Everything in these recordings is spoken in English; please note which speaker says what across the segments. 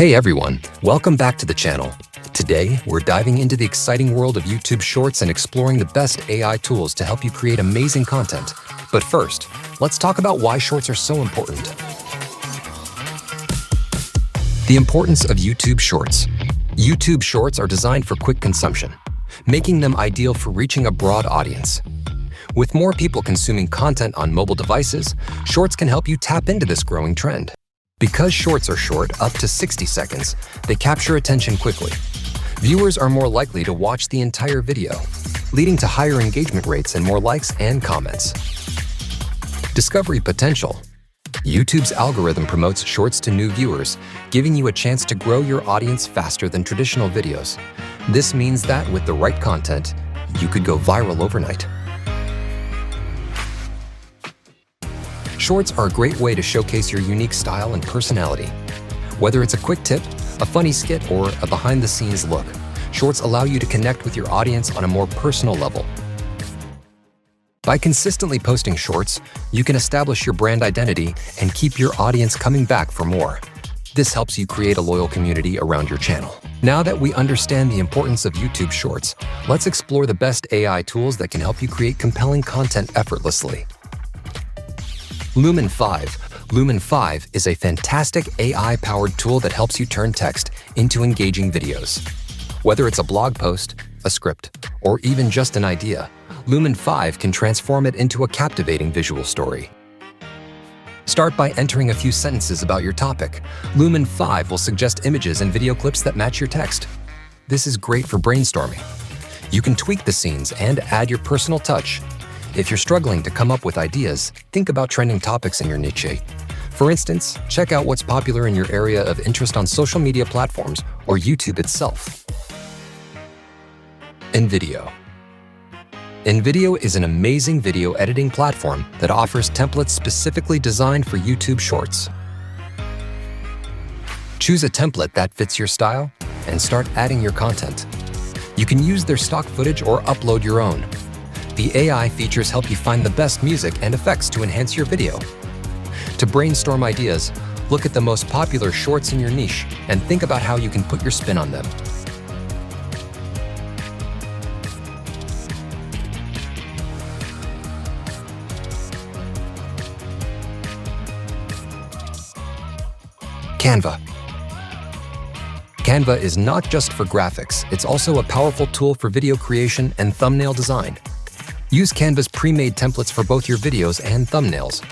Speaker 1: Hey everyone, welcome back to the channel. Today, we're diving into the exciting world of YouTube Shorts and exploring the best AI tools to help you create amazing content. But first, let's talk about why Shorts are so important. The importance of YouTube Shorts. YouTube Shorts are designed for quick consumption, making them ideal for reaching a broad audience. With more people consuming content on mobile devices, Shorts can help you tap into this growing trend. Because Shorts are short, up to 60 seconds, they capture attention quickly. Viewers are more likely to watch the entire video, leading to higher engagement rates and more likes and comments. Discovery potential. YouTube's algorithm promotes Shorts to new viewers, giving you a chance to grow your audience faster than traditional videos. This means that with the right content, you could go viral overnight. Shorts are a great way to showcase your unique style and personality. Whether it's a quick tip, a funny skit, or a behind-the-scenes look, Shorts allow you to connect with your audience on a more personal level. By consistently posting Shorts, you can establish your brand identity and keep your audience coming back for more. This helps you create a loyal community around your channel. Now that we understand the importance of YouTube Shorts, let's explore the best AI tools that can help you create compelling content effortlessly. Lumen 5. Lumen 5 is a fantastic AI-powered tool that helps you turn text into engaging videos. Whether it's a blog post, a script, or even just an idea, Lumen 5 can transform it into a captivating visual story. Start by entering a few sentences about your topic. Lumen 5 will suggest images and video clips that match your text. This is great for brainstorming. You can tweak the scenes and add your personal touch. If you're struggling to come up with ideas, think about trending topics in your niche. For instance, check out what's popular in your area of interest on social media platforms or YouTube itself. InVideo. InVideo is an amazing video editing platform that offers templates specifically designed for YouTube Shorts. Choose a template that fits your style and start adding your content. You can use their stock footage or upload your own. The AI features help you find the best music and effects to enhance your video. To brainstorm ideas, look at the most popular Shorts in your niche and think about how you can put your spin on them. Canva. Canva is not just for graphics, it's also a powerful tool for video creation and thumbnail design. Use Canva's pre-made templates for both your videos and thumbnails.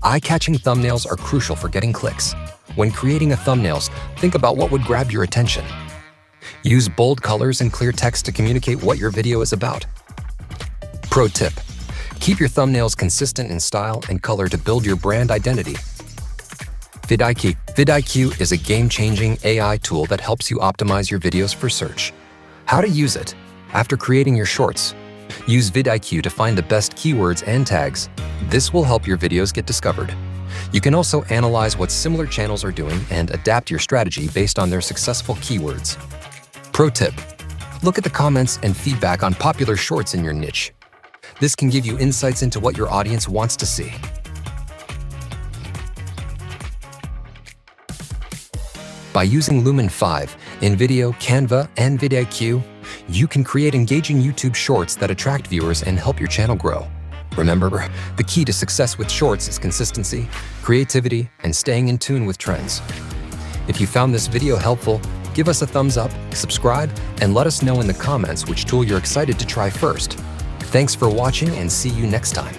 Speaker 1: Eye-catching thumbnails are crucial for getting clicks. When creating a thumbnails, think about what would grab your attention. Use bold colors and clear text to communicate what your video is about. Pro tip: keep your thumbnails consistent in style and color to build your brand identity. VidIQ. VidIQ is a game-changing AI tool that helps you optimize your videos for search. How to use it? After creating your Shorts, use VidIQ to find the best keywords and tags. This will help your videos get discovered. You can also analyze what similar channels are doing and adapt your strategy based on their successful keywords. Pro tip: look at the comments and feedback on popular Shorts in your niche. This can give you insights into what your audience wants to see. By using Lumen 5, InVideo, Canva, and VidIQ, you can create engaging YouTube Shorts that attract viewers and help your channel grow. Remember, the key to success with Shorts is consistency, creativity, and staying in tune with trends. If you found this video helpful, give us a thumbs up, subscribe, and let us know in the comments which tool you're excited to try first. Thanks for watching and see you next time.